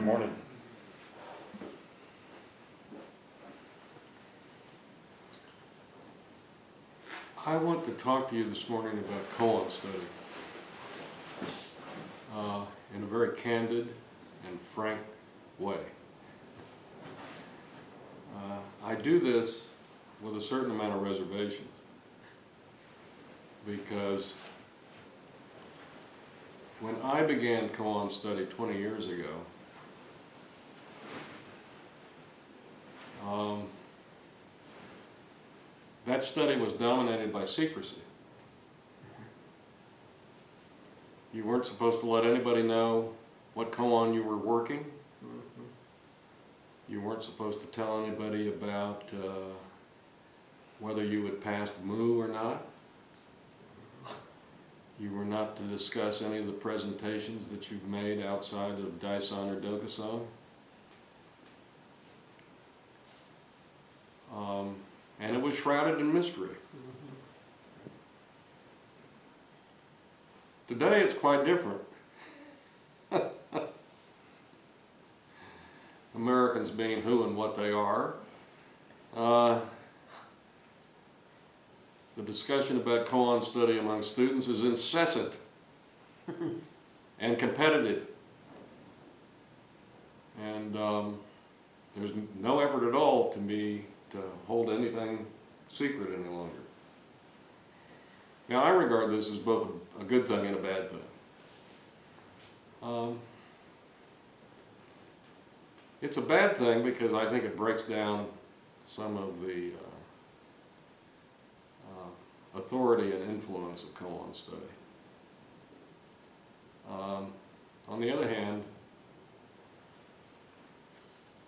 Good morning. I want to talk to you this morning about koan study in a very candid and frank way. I do this with a certain amount of reservation because when I began koan study 20 years ago, that study was dominated by secrecy. You weren't supposed to let anybody know what koan you were working. You weren't supposed to tell anybody about whether you had passed mu or not. You were not to discuss any of the presentations that you've made outside of Daishin or Dokusan. And it was shrouded in mystery. Today it's quite different. Americans being who and what they are. The discussion about koan study among students is incessant and competitive. And there's no effort at all to hold anything secret any longer. Now, I regard this as both a good thing and a bad thing. It's a bad thing because I think it breaks down some of the authority and influence of koan study. On the other hand,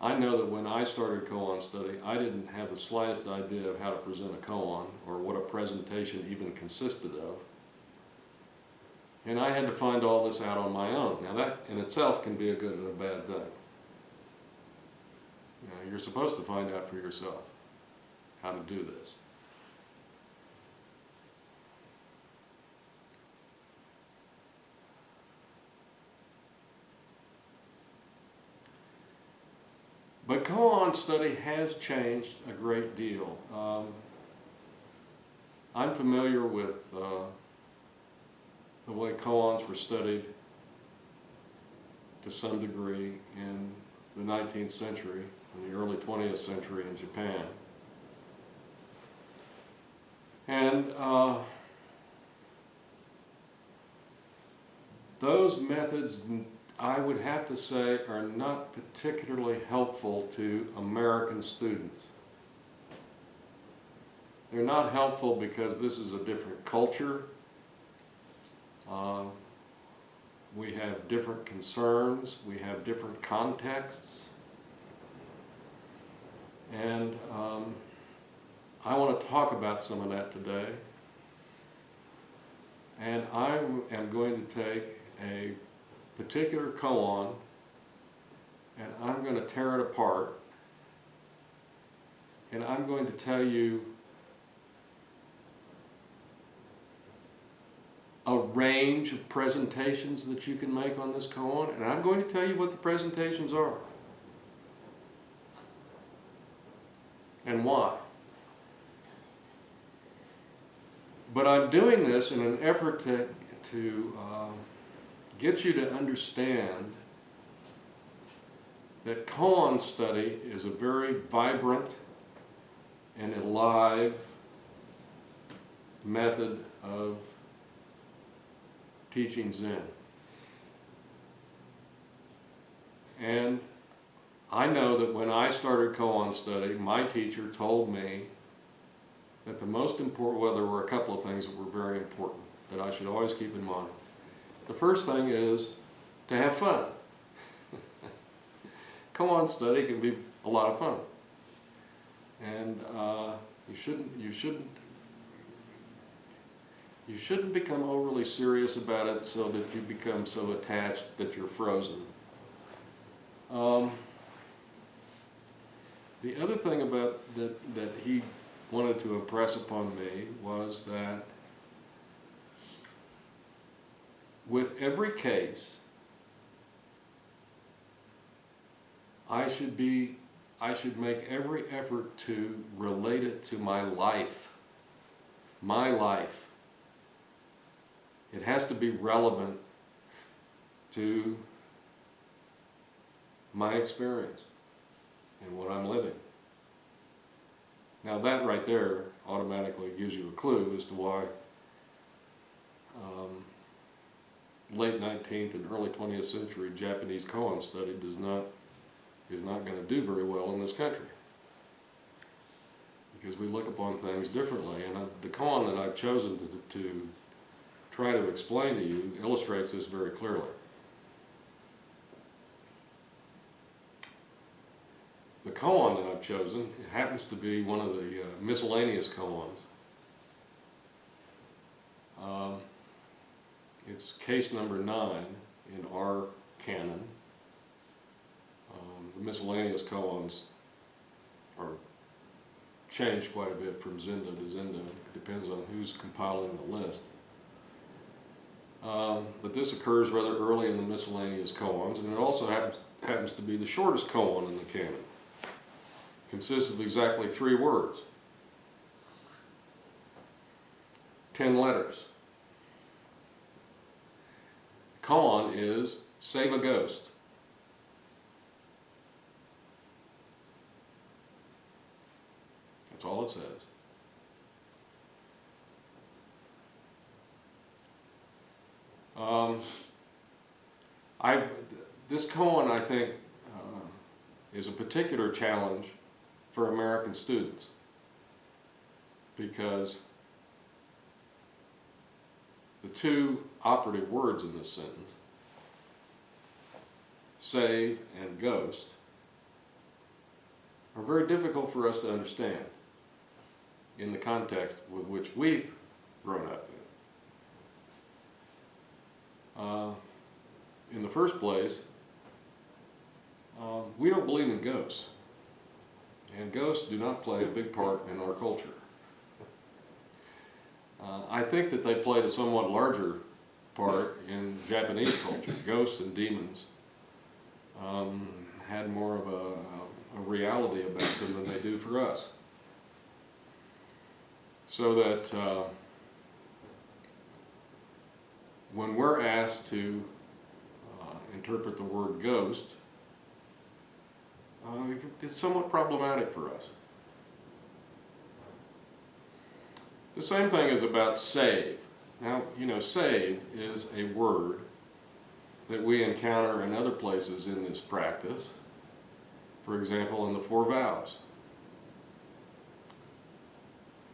I know that when I started koan study, I didn't have the slightest idea of how to present a koan or what a presentation even consisted of. And I had to find all this out on my own. Now that in itself can be a good and a bad thing. You know, you're supposed to find out for yourself how to do this. But koan study has changed a great deal. I'm familiar with the way koans were studied to some degree in the 19th century, in the early 20th century in Japan. And those methods, I would have to say, are not particularly helpful to American students. They're not helpful because this is a different culture. We have different concerns, we have different contexts, and I want to talk about some of that today. And I am going to take a particular koan and I'm going to tear it apart, and I'm going to tell you a range of presentations that you can make on this koan, and I'm going to tell you what the presentations are and why. But I'm doing this in an effort to get you to understand that koan study is a very vibrant and alive method of teaching Zen. And I know that when I started koan study, my teacher told me that the most important, well, there were a couple of things that were very important that I should always keep in mind. The first thing is to have fun. Koan study can be a lot of fun. And you shouldn't become overly serious about it so that you become so attached that you're frozen. The other thing about that he wanted to impress upon me was that with every case, I should make every effort to relate it to my life. My life. It has to be relevant to my experience and what I'm living. Now that right there automatically gives you a clue as to why late 19th and early 20th century Japanese koan study is not going to do very well in this country. Because we look upon things differently, and the koan that I've chosen to try to explain to you illustrates this very clearly. The koan that I've chosen happens to be one of the miscellaneous koans. It's case number 9 in our canon. The miscellaneous koans are changed quite a bit from Zendo to Zendo. It depends on who's compiling the list. But this occurs rather early in the miscellaneous koans, and it also happens to be the shortest koan in the canon. It consists of exactly 3 words, 10 letters. Koan is save a ghost. That's all it says. This koan, I think, is a particular challenge for American students because the 2 operative words in this sentence, save and ghost, are very difficult for us to understand in the context with which we've grown up in. In the first place, we don't believe in ghosts, and ghosts do not play a big part in our culture. I think that they played a somewhat larger part in Japanese culture. Ghosts and demons had more of a reality about them than they do for us. So that when we're asked to interpret the word ghost, it's somewhat problematic for us. The same thing is about save. Now, you know, save is a word that we encounter in other places in this practice. For example, in the 4 vows.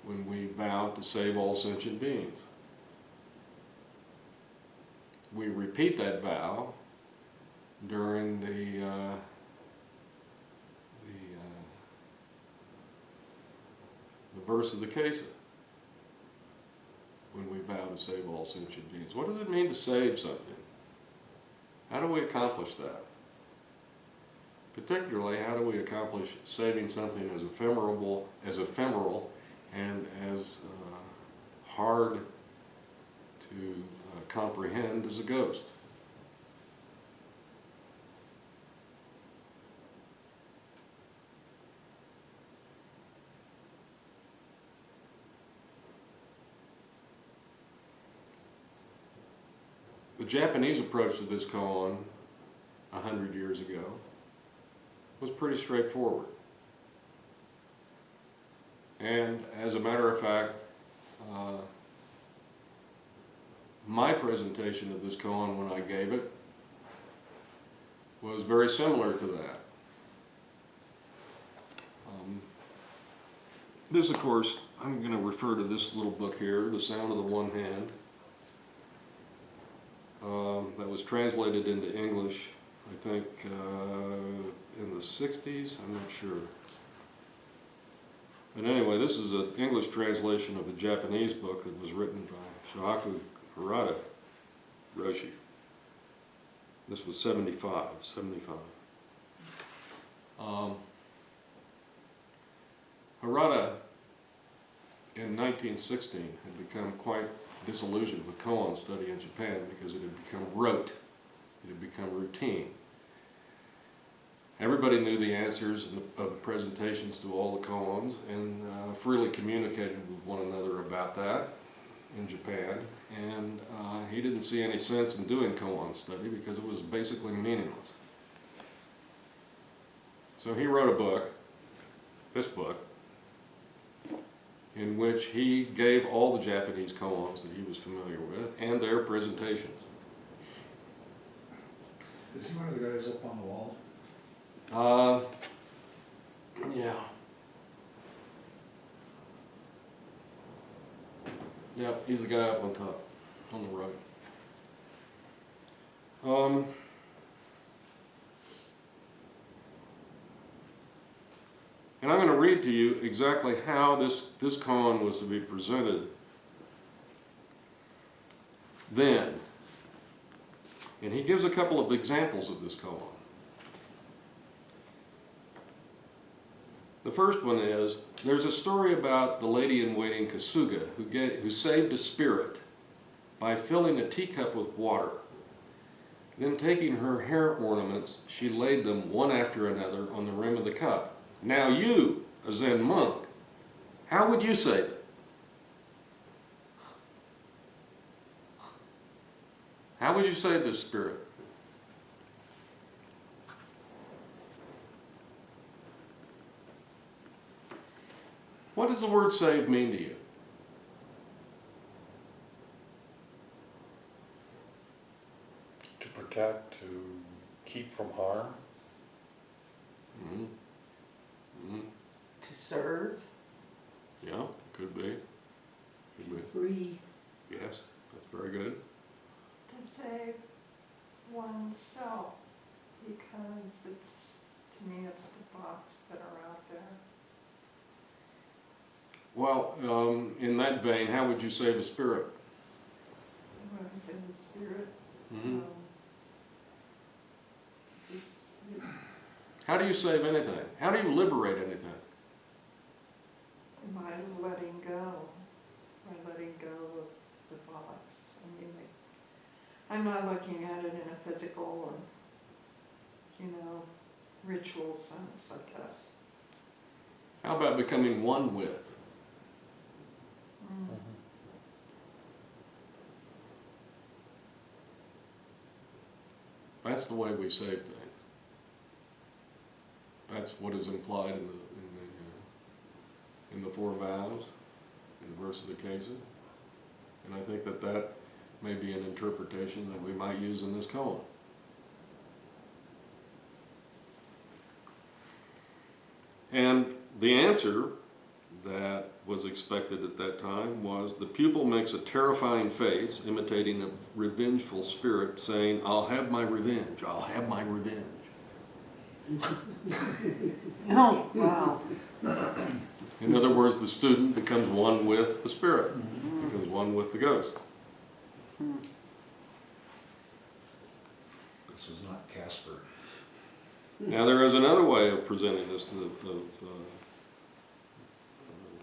When we vow to save all sentient beings. We repeat that vow during the verse of the Koan, when we vow to save all sentient beings. What does it mean to save something? How do we accomplish that? Particularly, how do we accomplish saving something as ephemeral and as hard to comprehend as a ghost? The Japanese approach to this koan 100 years ago was pretty straightforward. And as a matter of fact, my presentation of this koan when I gave it was very similar to that. This, of course, I'm going to refer to this little book here, The Sound of the One Hand. That was translated into English, I think, in the 60s, I'm not sure. But anyway, this is an English translation of a Japanese book that was written by Shohaku Harada Roshi. This was 75. Harada, in 1916, had become quite disillusioned with koan study in Japan because it had become rote, it had become routine. Everybody knew the answers of the presentations to all the koans and freely communicated with one another about that in Japan. And he didn't see any sense in doing koan study because it was basically meaningless. So he wrote a book, this book, in which he gave all the Japanese koans that he was familiar with and their presentations. Is he one of the guys up on the wall? Yeah. Yeah, he's the guy up on top, on the right. And I'm going to read to you exactly how this koan was to be presented then. And he gives a couple of examples of this koan. The first one is, there's a story about the lady-in-waiting Kasuga who saved a spirit by filling a teacup with water. Then taking her hair ornaments, she laid them one after another on the rim of the cup. Now you, a Zen monk, how would you save it? How would you save this spirit? What does the word save mean to you? To protect, to keep from harm. Mm-hmm. Mm-hmm. To serve. Yeah, could be. Could be. Free. Yes, that's very good. To save oneself, because to me, it's the thoughts that are out there. Well, in that vein, how would you save a spirit? When I say the spirit, Mm-hmm. just, How do you save anything? How do you liberate anything? by letting go, of the thoughts. I mean, I'm not looking at it in a physical or, ritual sense, I guess. How about becoming one with? That's the way we save things. That's what is implied in the four vows, in the verse of the cases. And I think that may be an interpretation that we might use in this koan. And the answer that was expected at that time was, the pupil makes a terrifying face, imitating a revengeful spirit, saying, "I'll have my revenge, I'll have my revenge." Oh, wow. In other words, the student becomes one with the spirit, becomes one with the ghost. This was not Casper. Now there is another way of presenting this,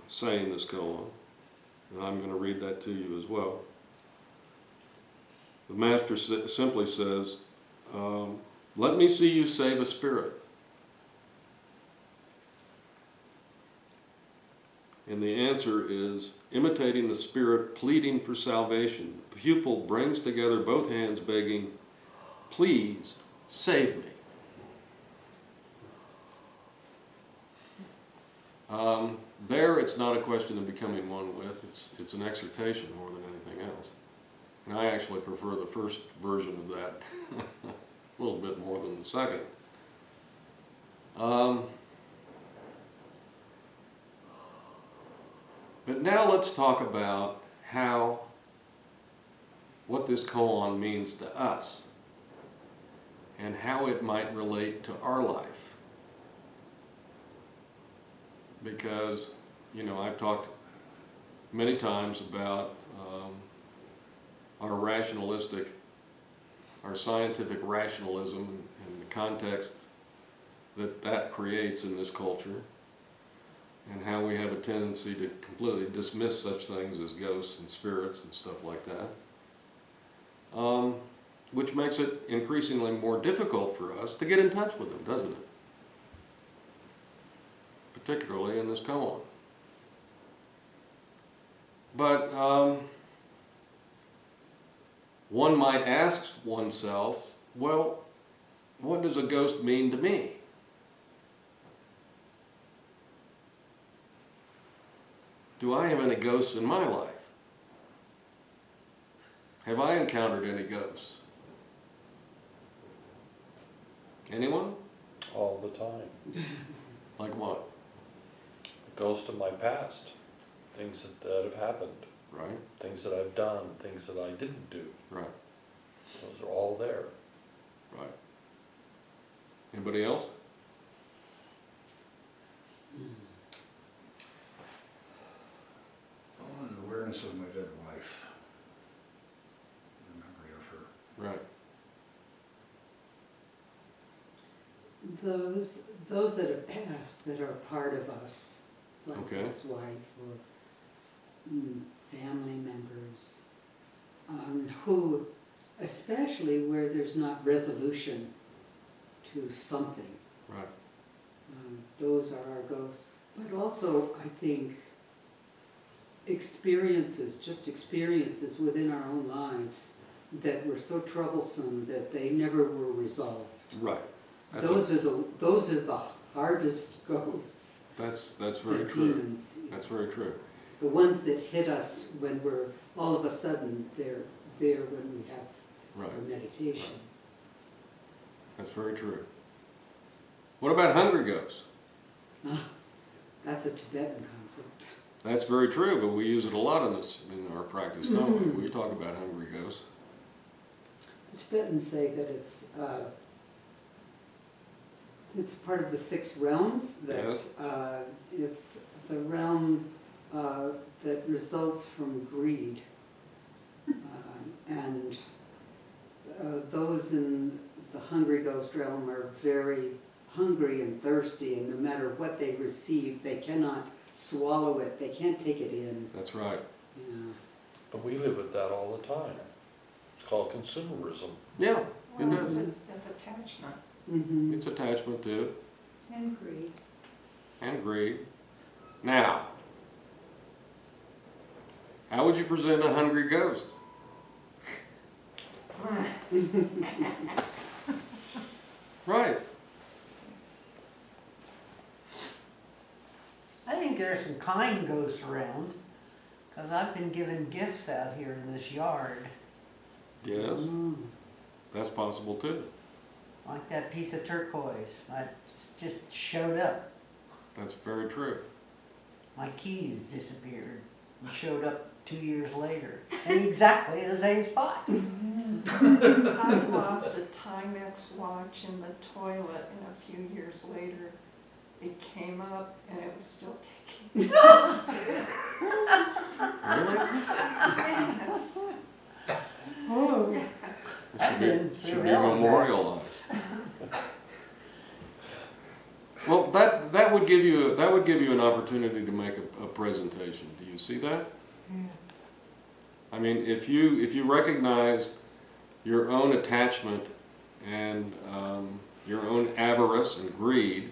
saying this koan, and I'm going to read that to you as well. The master simply says, "Let me see you save a spirit." And the answer is, imitating the spirit pleading for salvation. The pupil brings together both hands begging, "Please save me." There, it's not a question of becoming one with, it's an exhortation more than anything else. And I actually prefer the first version of that a little bit more than the second. But now let's talk about what this koan means to us and how it might relate to our life. Because, I've talked many times about our scientific rationalism and the context that creates in this culture, and how we have a tendency to completely dismiss such things as ghosts and spirits and stuff like that, which makes it increasingly more difficult for us to get in touch with them, doesn't it? particularly in this koan. But one might ask oneself, well, what does a ghost mean to me? Do I have any ghosts in my life? Have I encountered any ghosts? Anyone? All the time. Like what? The ghost of my past. Things that have happened. Right, Things that I've done. Things that I didn't do. right, Those are all there. right. Anybody else? Oh, an awareness of my dead wife. The memory of her. Right, Those that have passed, that are part of us, like Okay. his wife or family members, who, especially where there's not resolution to something, right, those are our ghosts. But also, I think, experiences, just experiences within our own lives that were so troublesome that they never were resolved. right. Those are the hardest ghosts. That's The very true. demons. That's very true. The ones that hit us when we're, all of a sudden, they're there when we have Right, our meditation. that's very true. What about hungry ghosts? That's a Tibetan concept. That's very true, but we use it a lot in our practice, don't we? We talk about hungry ghosts. The Tibetans say that it's part of the 6 realms, that Yes. it's the realm that results from greed. And those in the hungry ghost realm are very hungry and thirsty, and no matter what they receive, they cannot swallow it, they can't take it in. That's right. Yeah. But we live with that all the time. It's called consumerism. Yeah, it Well, is. that's attachment Mm-hmm. It's attachment to and greed. and greed. Now, how would you present a hungry ghost? Right. I think there's some kind ghosts around, because I've been given gifts out here in this yard, Yes, Mm. that's possible too. like that piece of turquoise. I just showed up. That's very true. My keys disappeared and showed up 2 years later, in exactly the same spot. I lost a Timex watch in the toilet, and a few years later, it came up and it was still ticking. Really? Yes. Oh. It I've been should through be hell with that. memorialized. Well, that would give you an opportunity to make a presentation. Do you see that? I mean, if you recognize your own attachment and your own avarice and greed,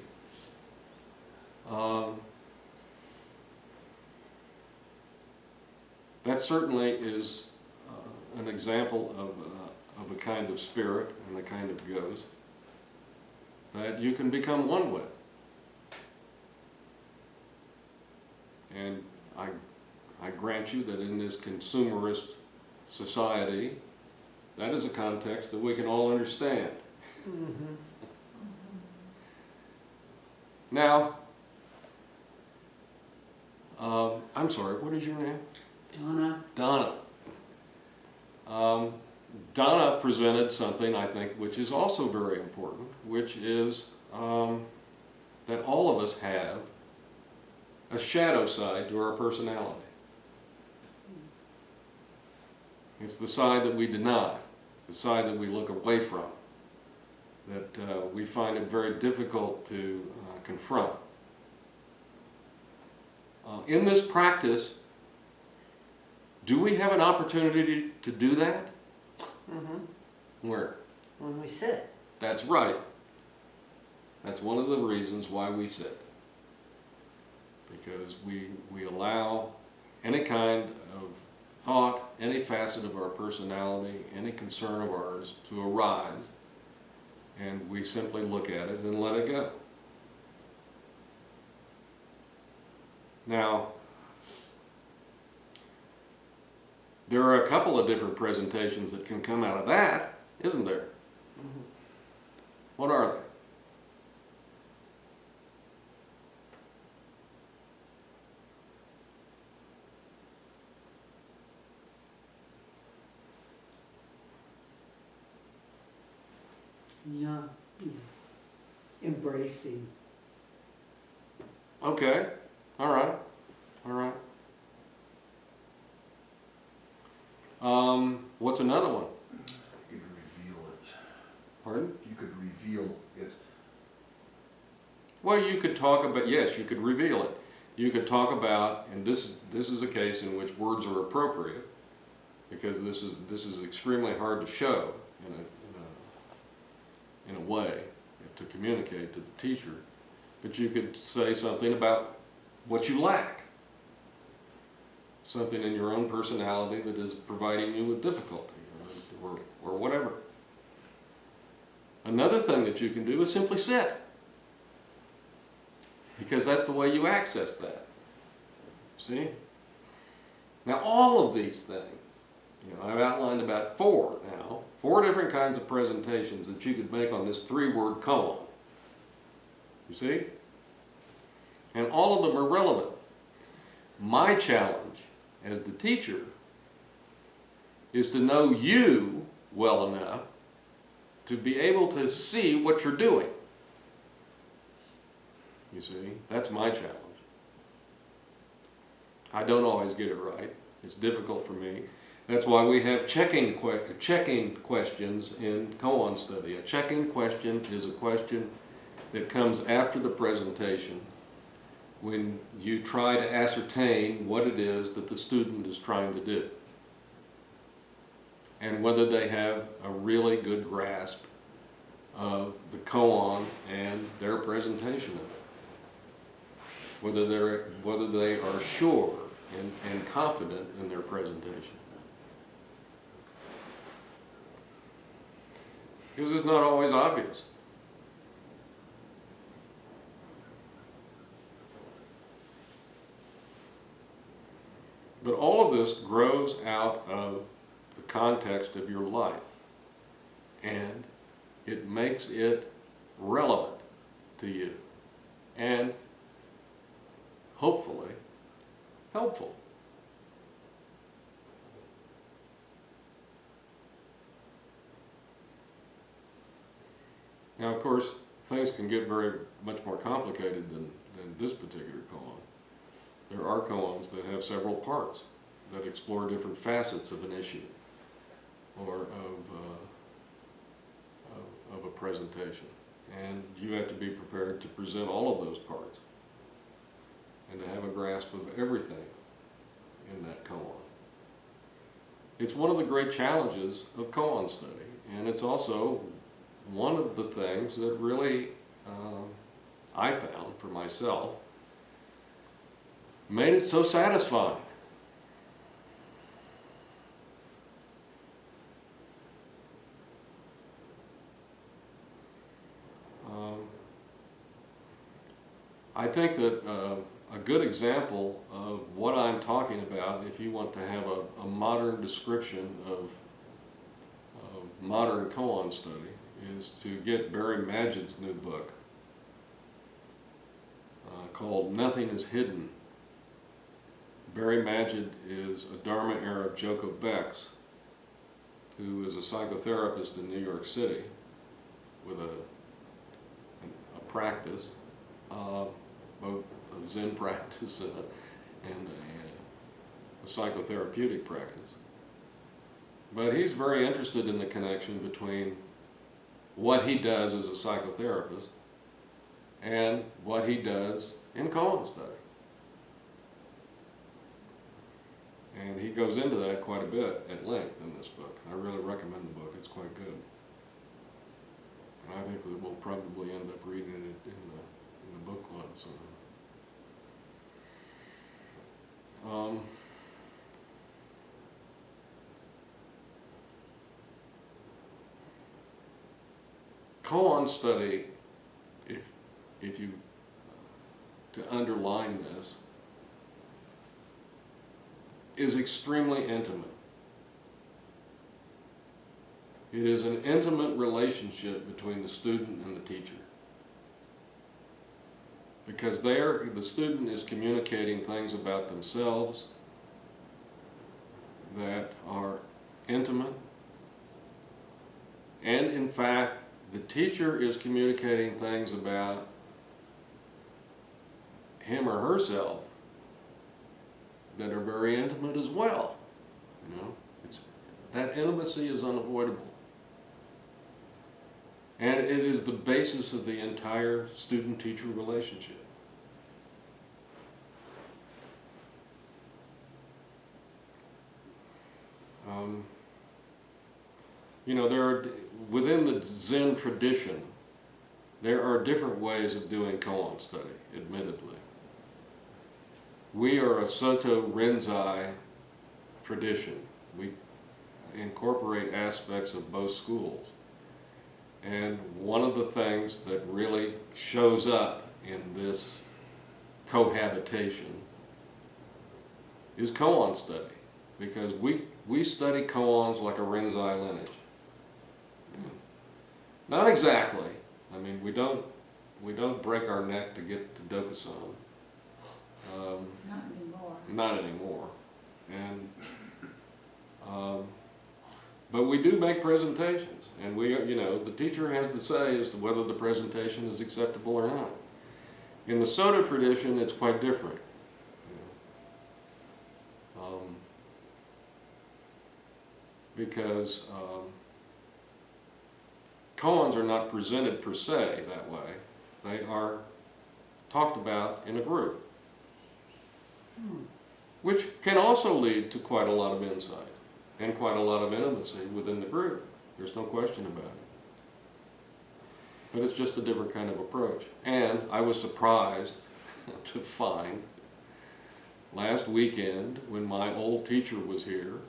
that certainly is an example of a kind of spirit and a kind of ghost that you can become one with. And I grant you that in this consumerist society, that is a context that we can all understand. Now, I'm sorry, what is your name? Donna, Donna. Donna presented something, I think, which is also very important, which is that all of us have a shadow side to our personality. It's the side that we deny, the side that we look away from, that we find it very difficult to confront. In this practice, do we have an opportunity to do that? Where? When we sit. That's right. That's one of the reasons why we sit. because we allow any kind of thought, any facet of our personality, any concern of ours to arise, and we simply look at it and let it go. Now, there are a couple of different presentations that can come out of that, isn't there? What are they? Yeah, yeah. Embracing. Okay, all right, all right. What's another one? You could reveal it. Pardon? You could reveal it. Well, you could talk about, yes, you could reveal it. You could talk about, and this is a case in which words are appropriate, because this is extremely hard to show in a way to communicate to the teacher. But you could say something about what you lack, something in your own personality that is providing you with difficulty, or whatever. Another thing that you can do is simply sit, because that's the way you access that. See? Now, all of these things, I've outlined about four different kinds of presentations that you could make on this 3-word koan. You see? And all of them are relevant. My challenge as the teacher is to know you well enough to be able to see what you're doing. You see? That's my challenge. I don't always get it right. It's difficult for me. That's why we have checking questions in koan study. A checking question is a question that comes after the presentation when you try to ascertain what it is that the student is trying to do and whether they have a really good grasp of the koan and their presentation of it. Whether they are sure and confident in their presentation. Because it's not always obvious. But all of this grows out of the context of your life, and it makes it relevant to you, and hopefully helpful. Now, of course, things can get very much more complicated than this particular koan. There are koans that have several parts that explore different facets of an issue or of a presentation. And you have to be prepared to present all of those parts and to have a grasp of everything in that koan. It's one of the great challenges of koan study, and it's also one of the things that really I found for myself made it so satisfying. I think that a good example of what I'm talking about, if you want to have a modern description of modern koan study, is to get Barry Magid's new book called Nothing is Hidden. Barry Magid is a Dharma-era Joko Becks, who is a psychotherapist in New York City with a practice, both a Zen practice and a psychotherapeutic practice. But he's very interested in the connection between what he does as a psychotherapist and what he does in koan study. And he goes into that quite a bit at length in this book. I really recommend the book. It's quite good. And I think that we'll probably end up reading it in the book club. So. koan study, if you, to underline this, is extremely intimate. It is an intimate relationship between the student and the teacher. Because there, the student is communicating things about themselves that are intimate. And in fact, the teacher is communicating things about him or herself that are very intimate as well. You know, that intimacy is unavoidable. And it is the basis of the entire student-teacher relationship. You know, within the Zen tradition, there are different ways of doing koan study, admittedly. We are a Soto Rinzai tradition. We incorporate aspects of both schools. And one of the things that really shows up in this cohabitation is koan study, because we study koans like a Rinzai lineage. Not exactly. I mean, we don't break our neck to get to Dokusan. Not anymore. Not anymore. And but we do make presentations, and you know, the teacher has the say as to whether the presentation is acceptable or not. In the Soto tradition, it's quite different. Because koans are not presented per se that way. They are talked about in a group, which can also lead to quite a lot of insight and quite a lot of intimacy within the group. There's no question about it. But it's just a different kind of approach. And I was surprised to find last weekend when my old teacher was here,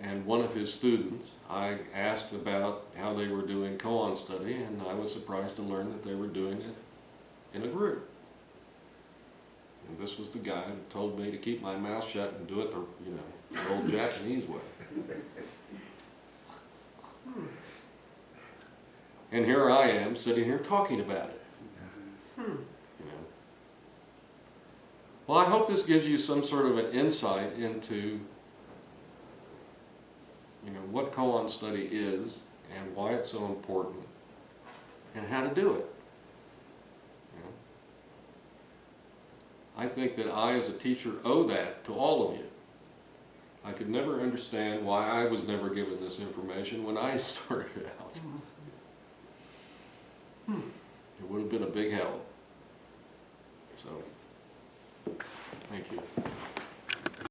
and one of his students, I asked about how they were doing koan study, and I was surprised to learn that they were doing it in a group. And this was the guy who told me to keep my mouth shut and do it the old Japanese way. And here I am sitting here talking about it. You know. Well, I hope this gives you some sort of an insight into what koan study is and why it's so important and how to do it. I think that I, as a teacher, owe that to all of you. I could never understand why I was never given this information when I started out. It would have been a big help. So, thank you.